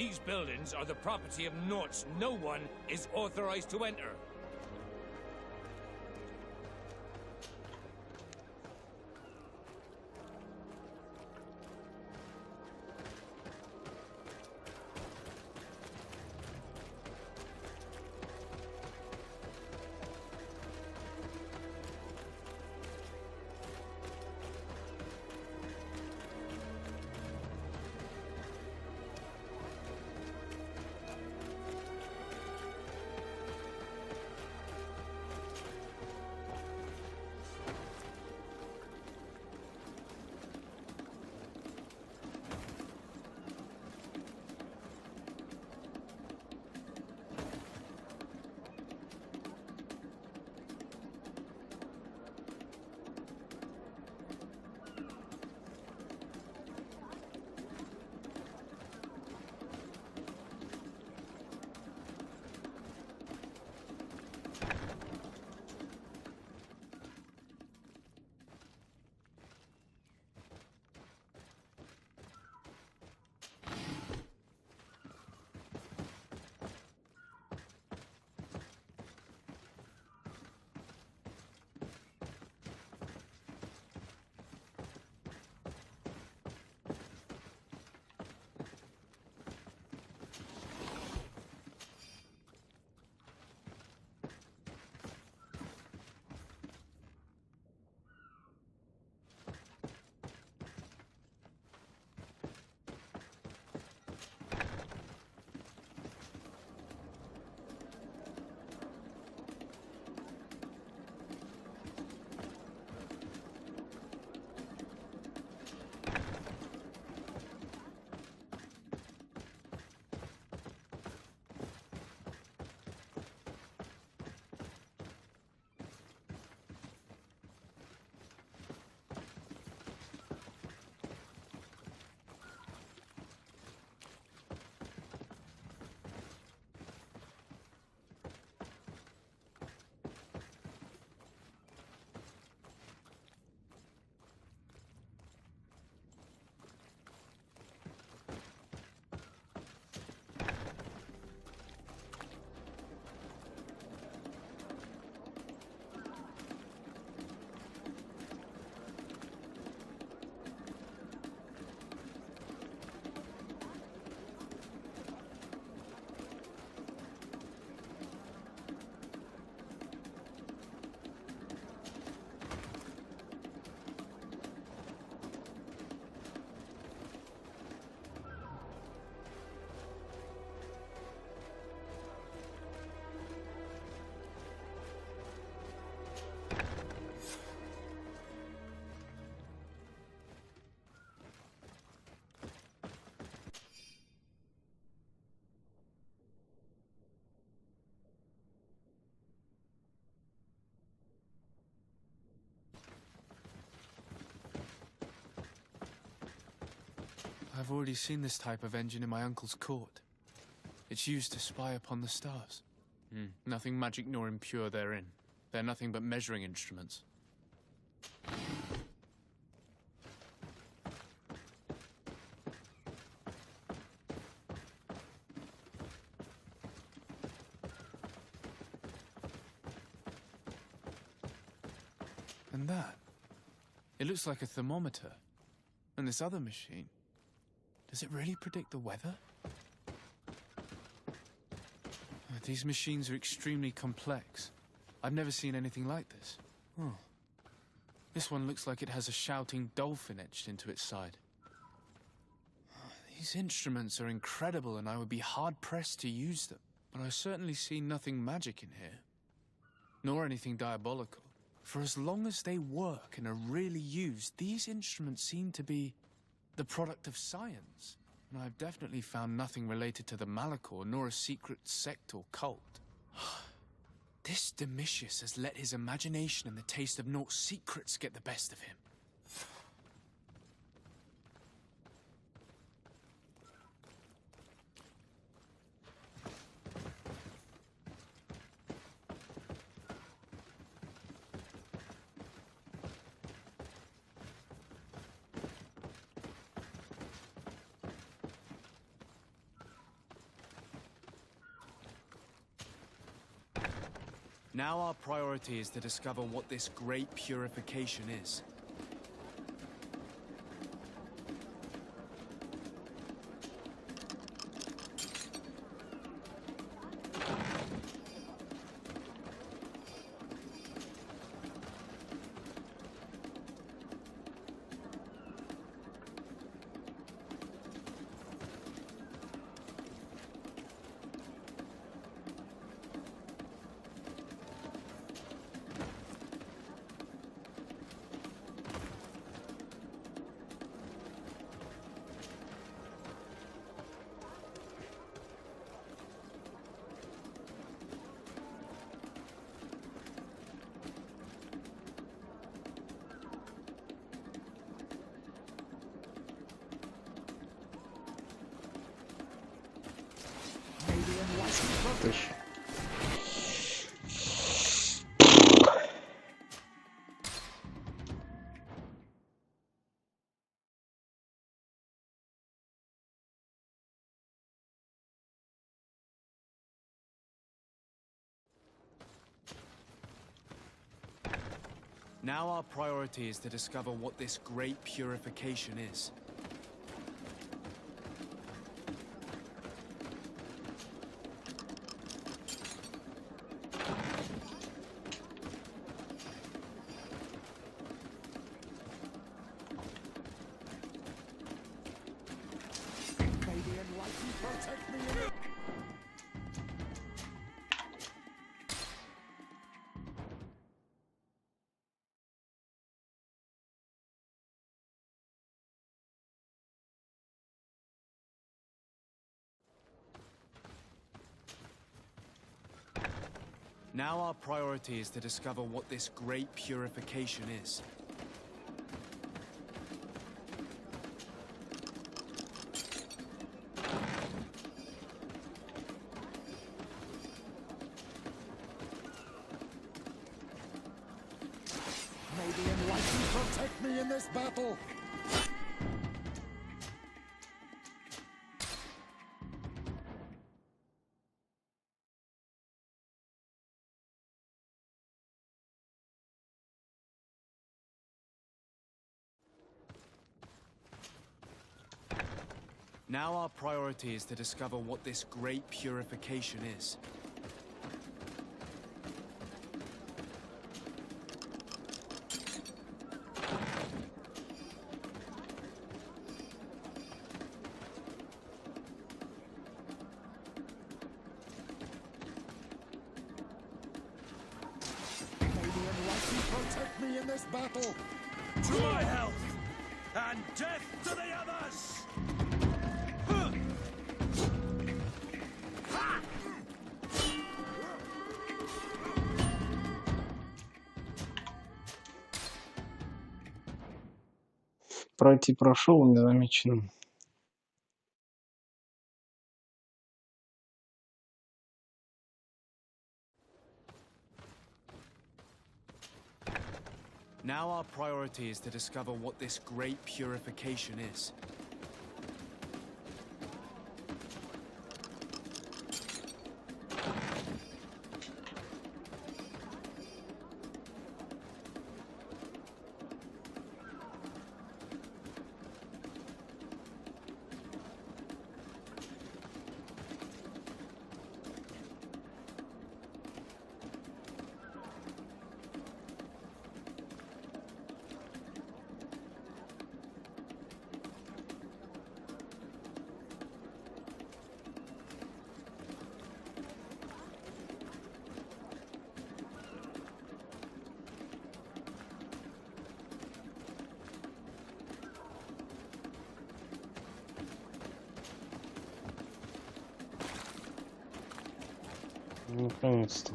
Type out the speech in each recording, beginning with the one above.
These buildings are the property of Norts. No one is authorized to enter. I've already seen this type of engine in my uncle's court. It's used to spy upon the stars. Nothing magic nor impure therein. They're nothing but measuring instruments. And that? It looks like a thermometer. And this other machine, does it really predict the weather? These machines are extremely complex. I've never seen anything like this. Oh. This one looks like it has a shouting dolphin etched into its side. These instruments are incredible and I would be hard-pressed to use them. But I certainly see nothing magic in here. Nor anything diabolical. For as long as they work and are really used, these instruments seem to be the product of science. And I've definitely found nothing related to the Malachor, nor a secret sect or cult. This Domitius has let his imagination and the taste of Nort's secrets get the best of him. Now our priority is to discover what this great purification is. Ты ж. Now our priority is to discover what this great purification is. Now our priority is to discover what this great purification is. May the enlightened protect me in this battle! Now our priority is to discover what this great purification is. May the enlightened protect me in this battle! To my health, and death to the others! Пройти прошел незамеченным. Now our priority is to discover what this great purification is. Наконец-то.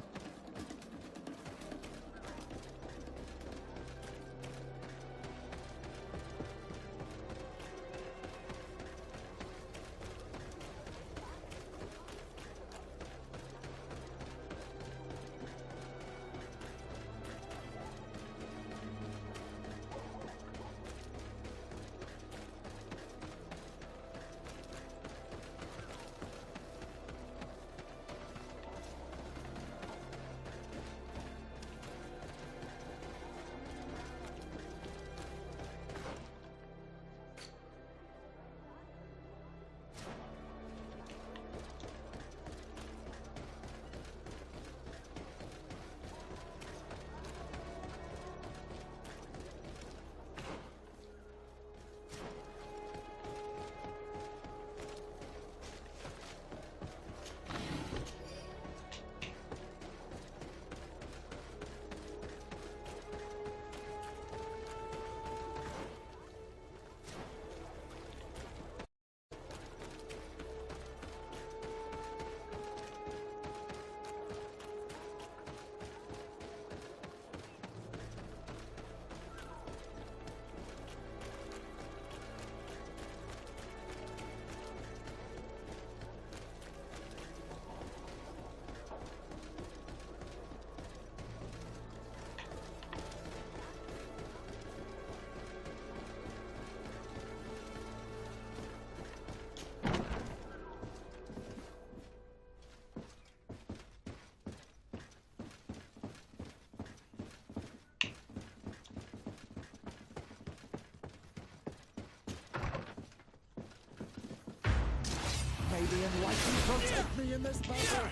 May the enlightened protect me in this battle.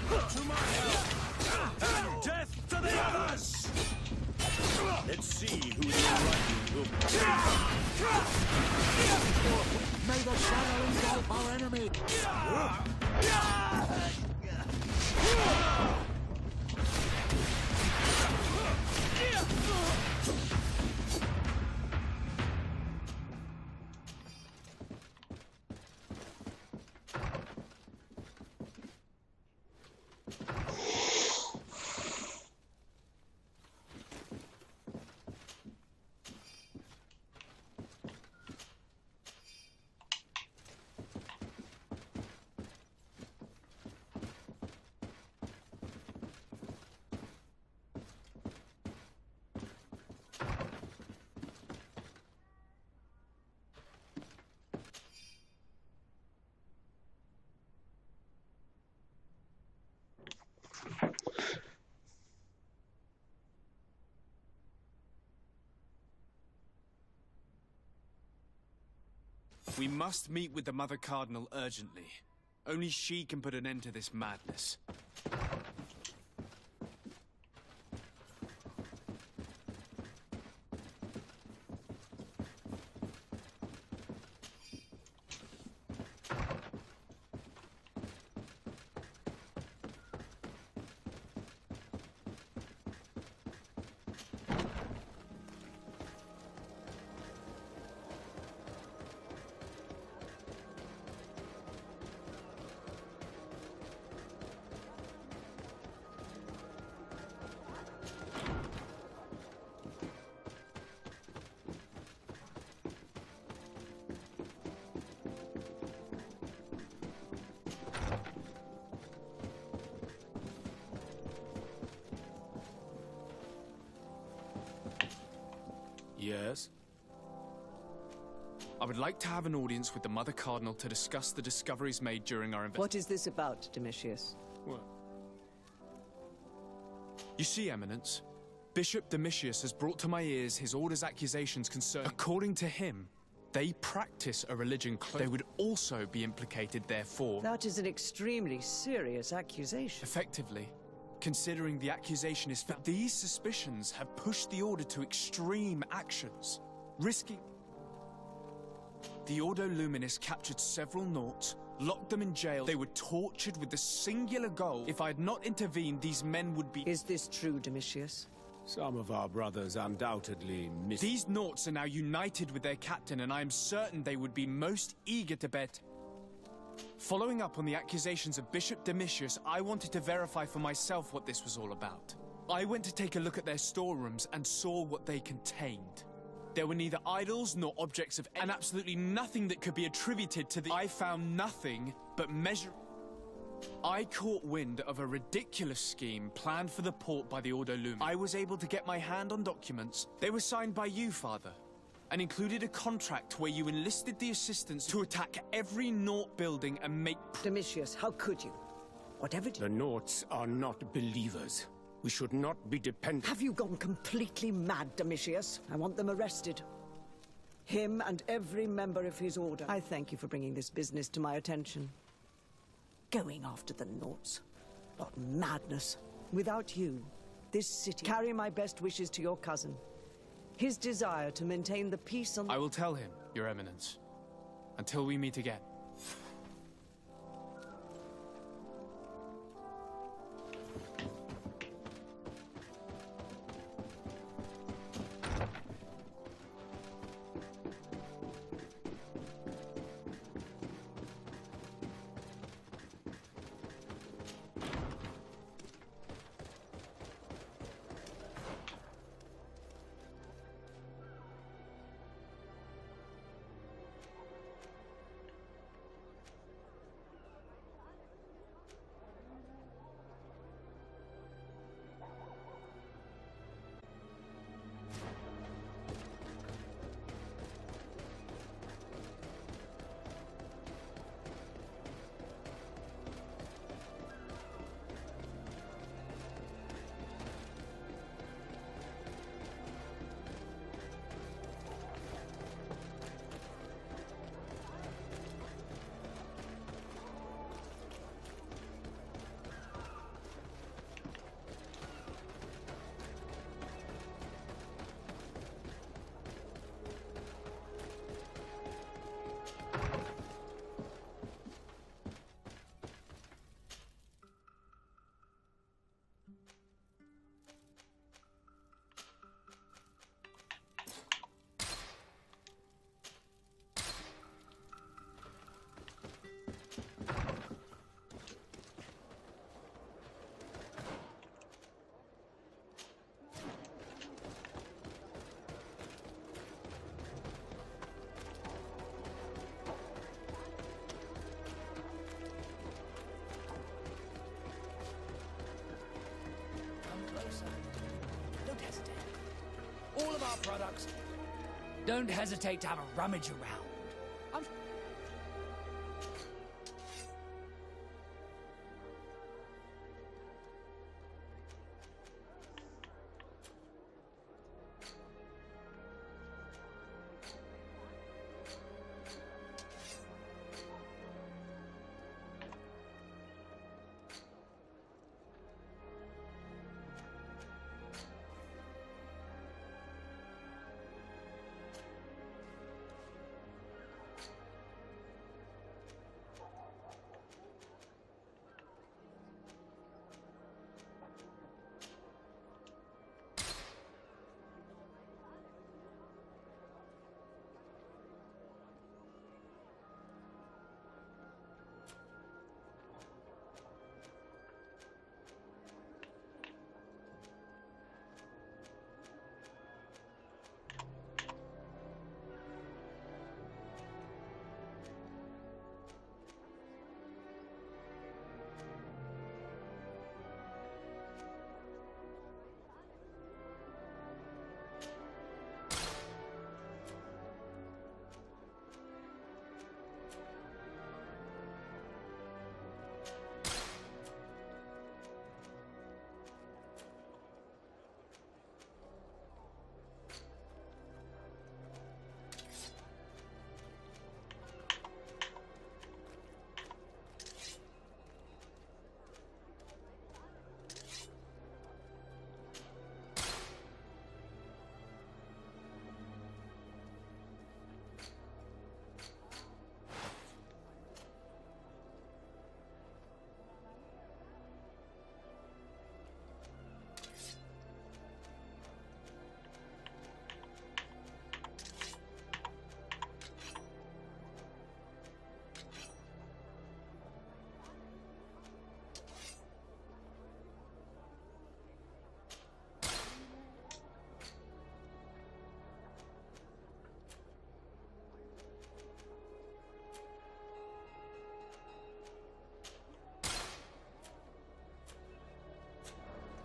To my help! And death to the others! Let's see who the enlightened will be. May the shadow engulf our enemy. We must meet with the Mother Cardinal urgently. Only she can put an end to this madness. Yes? I would like to have an audience with the Mother Cardinal to discuss the discoveries made during our investigation. What is this about, Domitius? What? You see, Eminence, Bishop Domitius has brought to my ears his order's accusations concerning... According to him, they practice a religion they would also be implicated therefore. That is an extremely serious accusation. Effectively, considering the accusation is that these suspicions have pushed the Order to extreme actions, risking... The Ordo Luminis captured several Nauts, locked them in jail. They were tortured with the singular goal, if I had not intervened, these men would be... Is this true, Domitius? Some of our brothers undoubtedly miss... These Nauts are now united with their captain, and I am certain they would be most eager to bet. Following up on the accusations of Bishop Domitius, I wanted to verify for myself what this was all about. I went to take a look at their storerooms and saw what they contained. There were neither idols nor objects of and absolutely nothing that could be attributed to the... I found nothing but measure... I caught wind of a ridiculous scheme planned for the port by the Ordo Luminis. I was able to get my hand on documents. They were signed by you, Father, and included a contract where you enlisted the assistance to attack every Naut building and make... Domitius, how could you? Whatever... The Nauts are not believers. We should not be dependent... Have you gone completely mad, Domitius? I want them arrested. Him and every member of his order. I thank you for bringing this business to my attention. Going after the Nauts. What madness. Without you, this city... Carry my best wishes to your cousin. His desire to maintain the peace on... I will tell him, Your Eminence. Until we meet again. our products. Don't hesitate to have a rummage around. I'm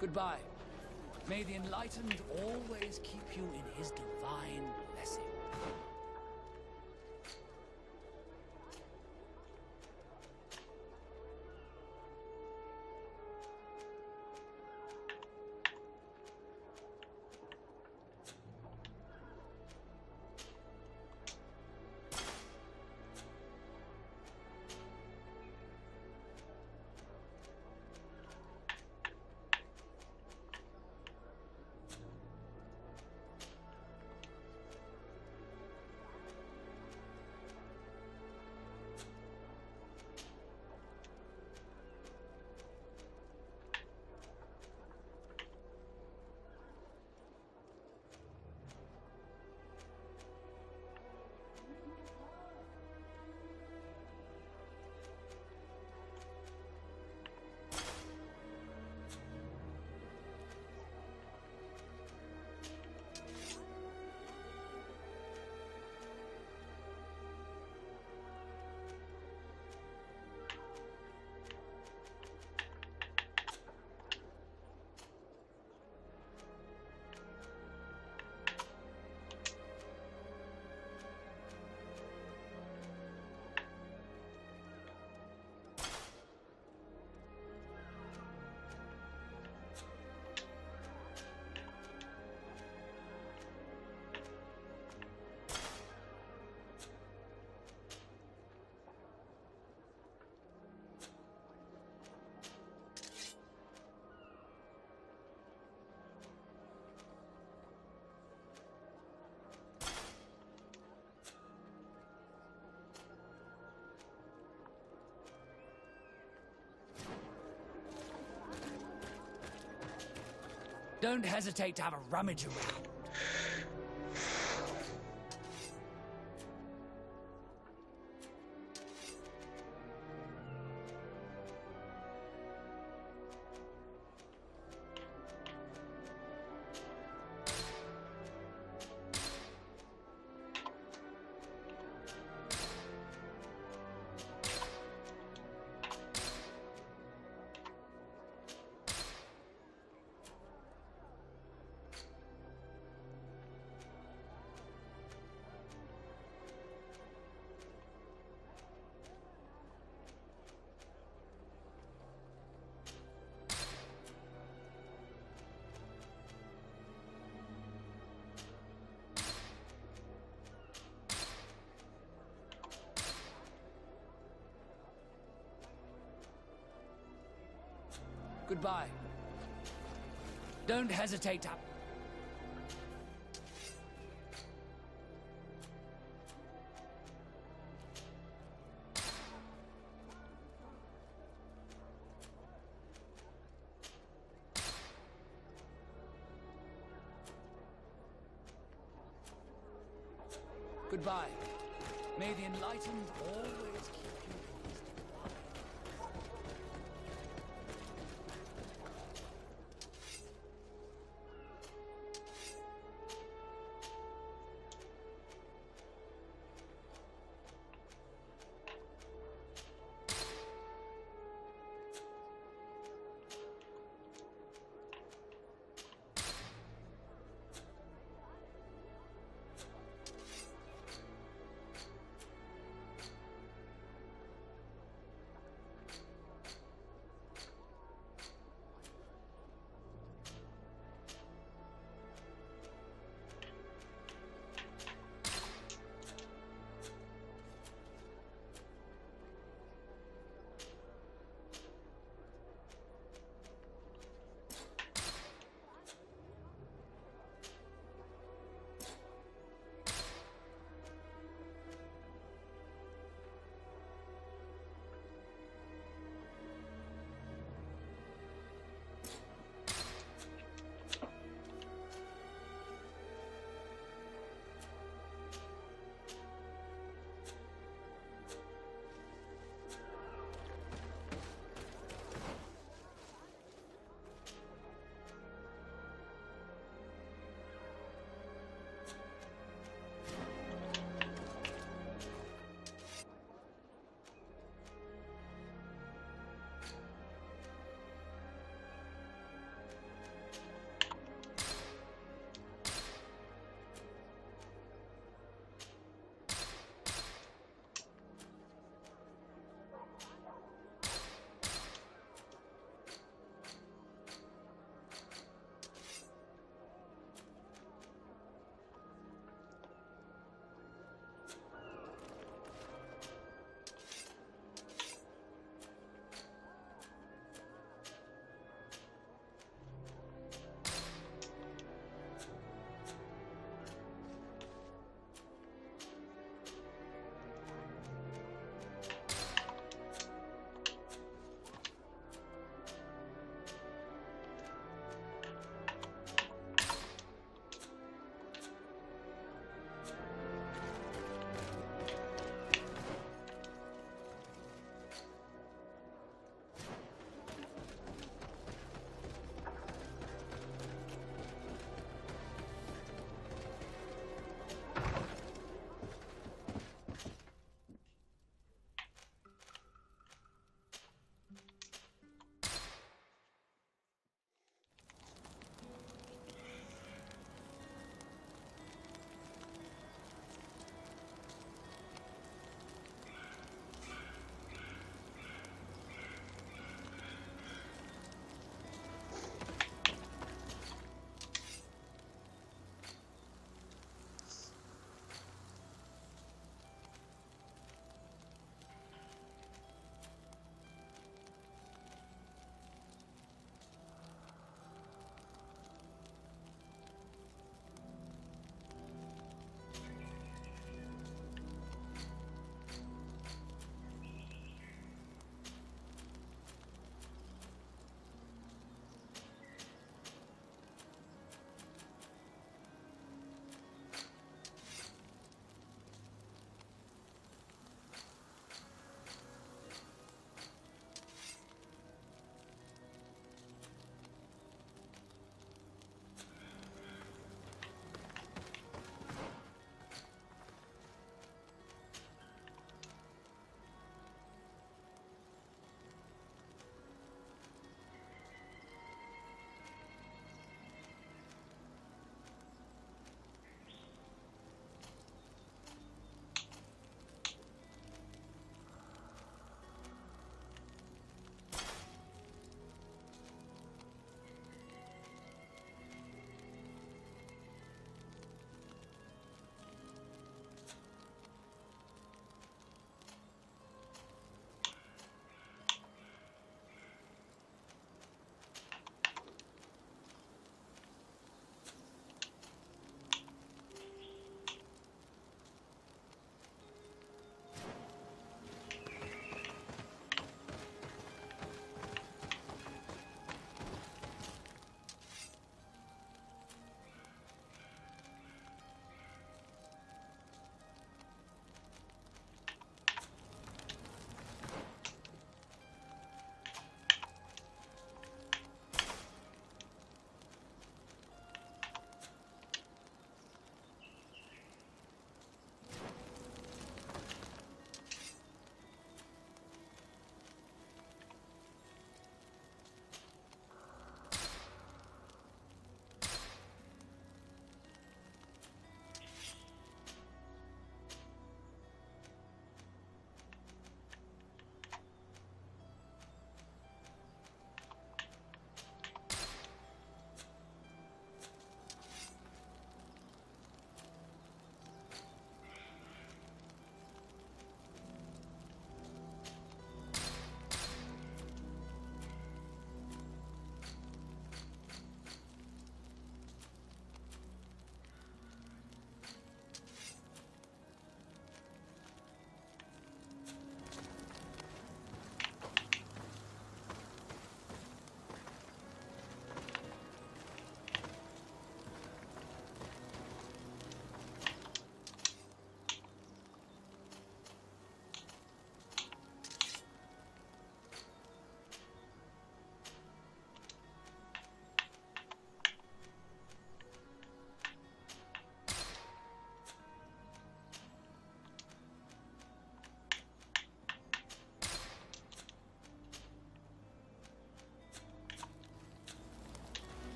Goodbye. May the enlightened always keep you in his divine blessing. Don't hesitate to have a rummage around. Goodbye. Don't hesitate to... Goodbye. May the enlightened always keep you in his divine.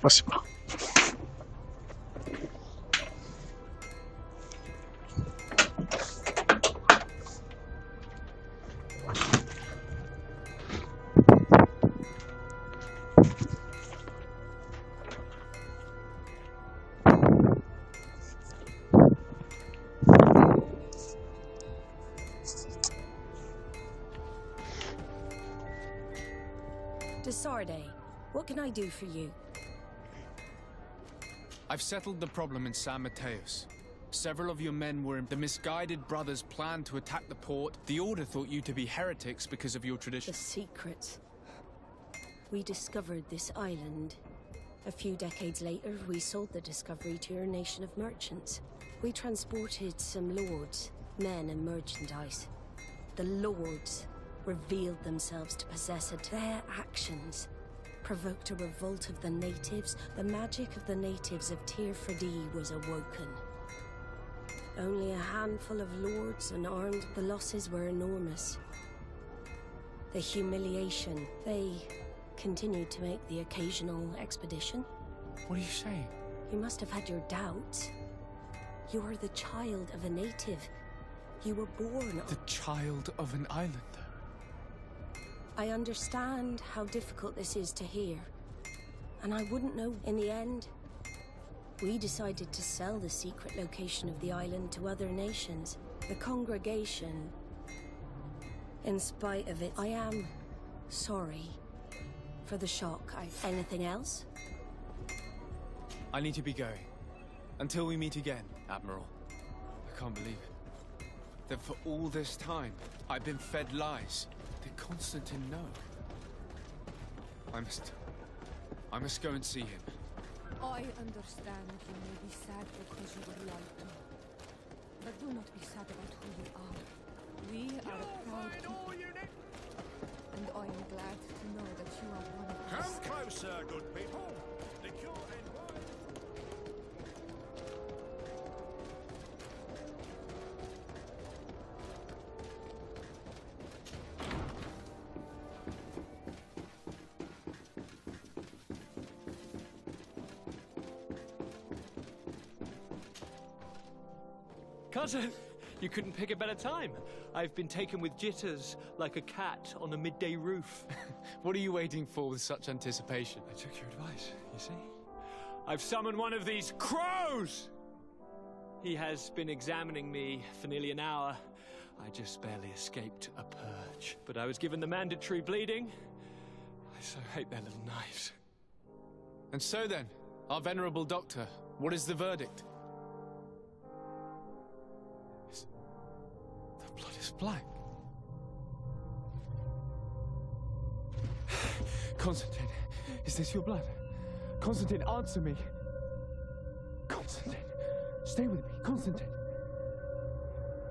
Спасибо. Desarde, what can I do for you? I've settled the problem in San Mateus. Several of your men were in the misguided brothers' plan to attack the port. The Order thought you to be heretics because of your tradition. The Secret. We discovered this island. A few decades later, we sold the discovery to your nation of merchants. We transported some lords, men and merchandise. The lords revealed themselves to possess it. Their actions provoked a revolt of the natives. The magic of the natives of Tir Fadi was awoken. Only a handful of lords unarmed, the losses were enormous. The humiliation, they continued to make the occasional expedition. What are you saying? You must have had your doubts. You are the child of a native. You were born The child of an islander. I understand how difficult this is to hear. And I wouldn't know in the end. We decided to sell the secret location of the island to other nations. The congregation. In spite of it, I am sorry for the shock. Anything else? I need to be going. Until we meet again, Admiral. I can't believe it. That for all this time, I've been fed lies. Did Constantine know? I must go and see him. I understand you may be sad because you were lied to. But do not be sad about who you are. We are a proud people. And I am glad to know that you are one of us. Come closer, good people. The cure and Cousin, you couldn't pick a better time. I've been taken with jitters like a cat on a midday roof. What are you waiting for with such anticipation? I took your advice, you see. I've summoned one of these crows! He has been examining me for nearly an hour. I just barely escaped a purge. But I was given the mandatory bleeding. I so hate their little knives. And so then, our venerable doctor, what is the verdict? The blood is black. Constantine, is this your blood? Constantine, answer me. Constantine, stay with me. Constantine.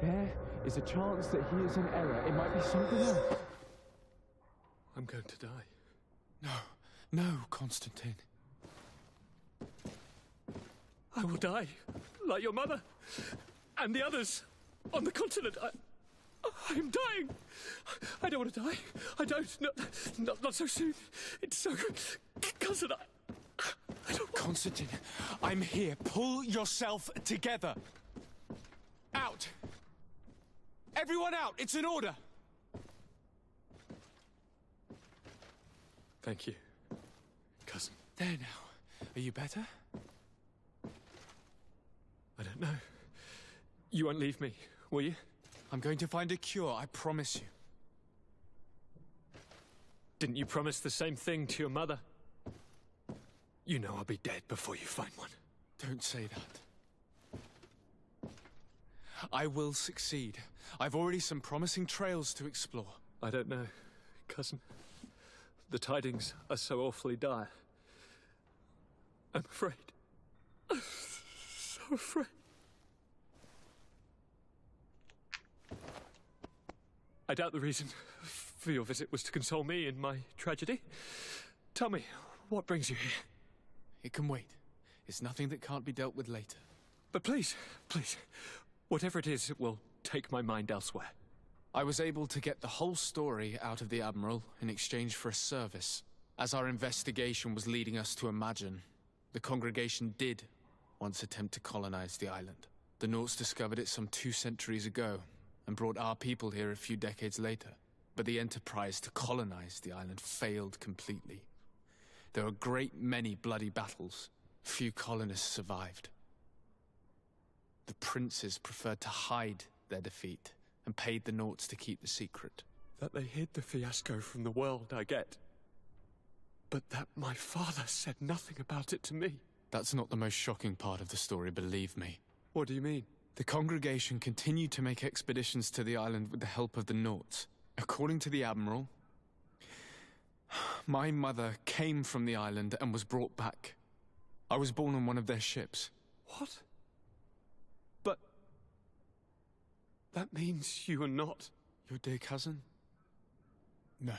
There is a chance that he is in error. It might be something else. I'm going to die. No, no, Constantine. I will die, like your mother, and the others on the continent. I'm dying. I don't want to die. I don't. Not so soon. It's so... Cousin, I don't... Constantine, I'm here. Pull yourself together. Out. Everyone out. It's an order. Thank you, cousin. There now. Are you better? I don't know. You won't leave me, will you? I'm going to find a cure, I promise you. Didn't you promise the same thing to your mother? You know I'll be dead before you find one. Don't say that. I will succeed. I've already some promising trails to explore. I don't know, cousin. The tidings are so awfully dire. I'm afraid. I'm so afraid. I doubt the reason for your visit was to console me in my tragedy. Tell me, what brings you here? It can wait. It's nothing that can't be dealt with later. But please, please, whatever it is, it will take my mind elsewhere. I was able to get the whole story out of the Admiral in exchange for a service, as our investigation was leading us to imagine The congregation did once attempt to colonize the island. The Nauts discovered it some 2 centuries ago and brought our people here a few decades later. But the enterprise to colonize the island failed completely. There were a great many bloody battles. Few colonists survived. The princes preferred to hide their defeat and paid the Nauts to keep the secret. That they hid the fiasco from the world, I get. But that my father said nothing about it to me. That's not the most shocking part of the story, believe me. What do you mean? The congregation continued to make expeditions to the island with the help of the Nauts. According to the Admiral, my mother came from the island and was brought back. I was born on one of their ships. What? But... that means you are not... your dear cousin? No.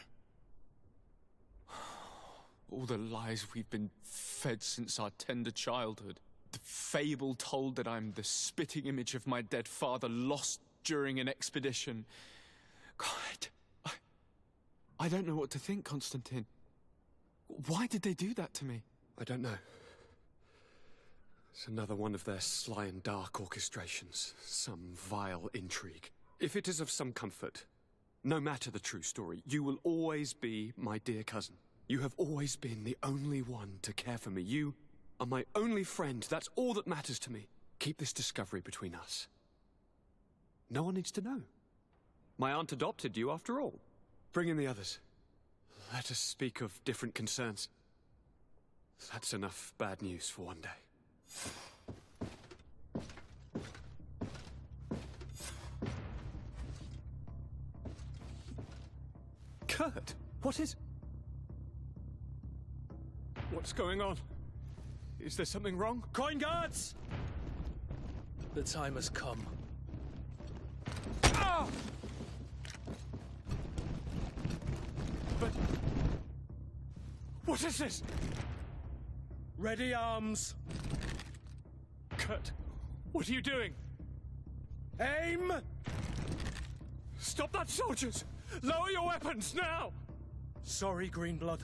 All the lies we've been fed since our tender childhood. The fable told that I'm the spitting image of my dead father lost during an expedition. God, I don't know what to think, Constantine. Why did they do that to me? I don't know. It's another one of their sly and dark orchestrations. Some vile intrigue. If it is of some comfort, no matter the true story, you will always be my dear cousin. You have always been the only one to care for me. You are my only friend. That's all that matters to me. Keep this discovery between us. No one needs to know. My aunt adopted you after all. Bring in the others. Let us speak of different concerns. That's enough bad news for one day. Kurt, what is... what's going on? Is there something wrong? Coin guards! The time has come. Ah! But... what is this? Ready arms. Kurt, what are you doing? Aim! Stop that, soldiers! Lower your weapons, now! Sorry, Greenblood.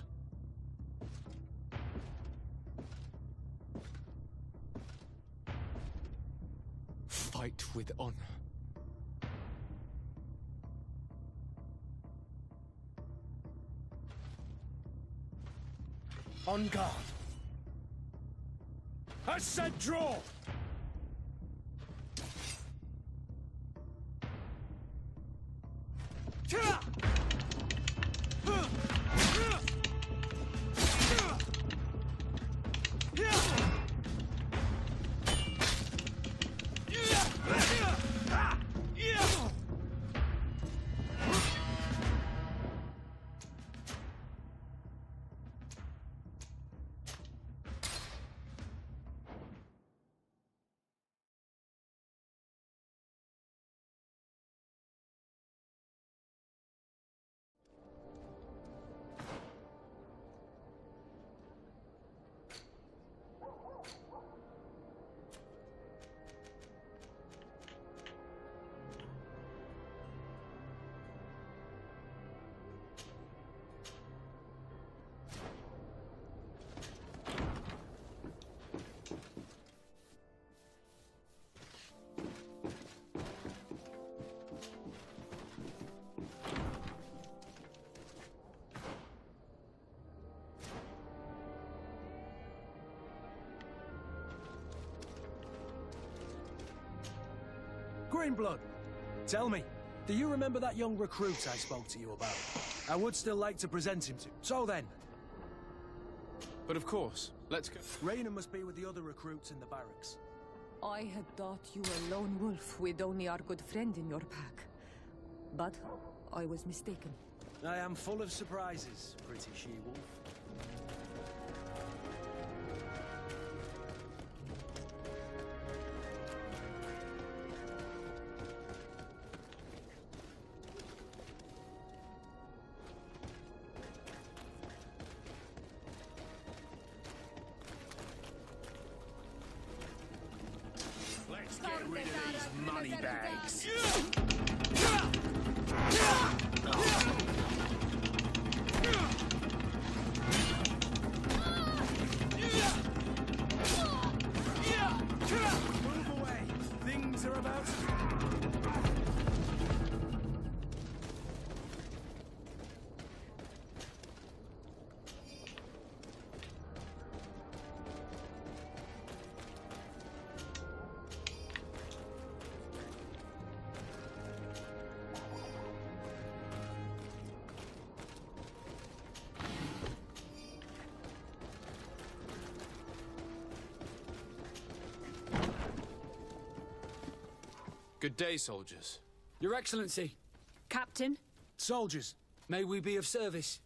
Fight with honor. On guard. I said draw! Greenblood, tell me, do you remember that young recruit I spoke to you about? I would still like to present him to. So then. But of course, let's go. Raina must be with the other recruits in the barracks. I had thought you were a lone wolf with only our good friend in your pack. But I was mistaken. I am full of surprises, pretty she-wolf. Let's get rid of these money bags. Good day, soldiers. Your Excellency, Captain, Soldiers, may we be of service?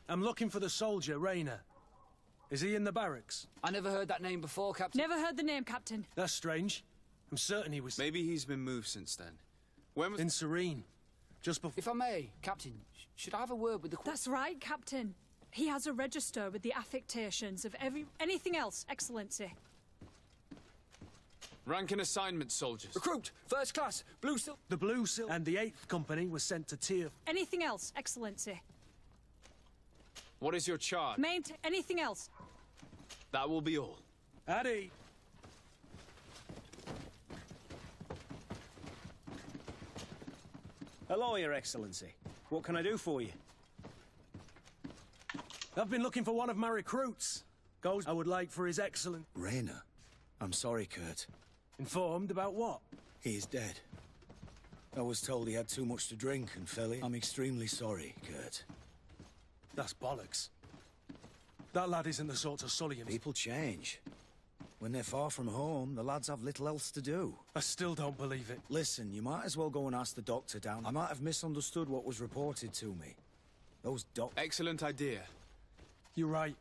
I'm looking for the soldier, Rayner. Is he in the barracks? I never heard that name before, Captain. never heard the name, Captain. That's strange. I'm certain he was Maybe he's been moved since then. When was... in Serene. Just before... If I may, Captain, should I have a word with the... That's right, Captain. He has a register with the affectations of anything else, Excellency. Rank and assignment, soldiers. Recruit, first class, blue silk. The Blue Sil and the 8th Company was sent to Tyr. Anything else, Excellency. What is your charge? Anything else. That will be all. Addy! Hello, Your Excellency. What can I do for you? I've been looking for one of my recruits. Goes I would like for His Excellent... Rayner, I'm sorry, Kurt. Informed about what? He is dead. I was told he had too much to drink and fell ill. I'm extremely sorry, Kurt. That's bollocks. That lad isn't the sort to sully him. People change. When they're far from home, the lads have little else to do. I still don't believe it. Listen, you might as well go and ask the doctor down. I might have misunderstood what was reported to me. Those Excellent idea. You're right.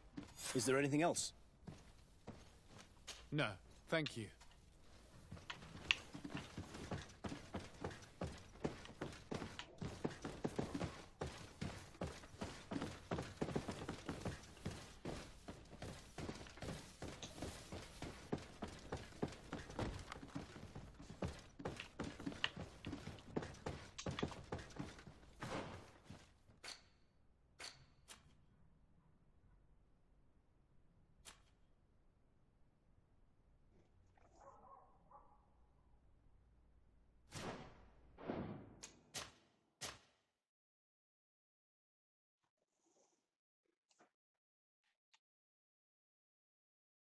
Is there anything else? No, thank you.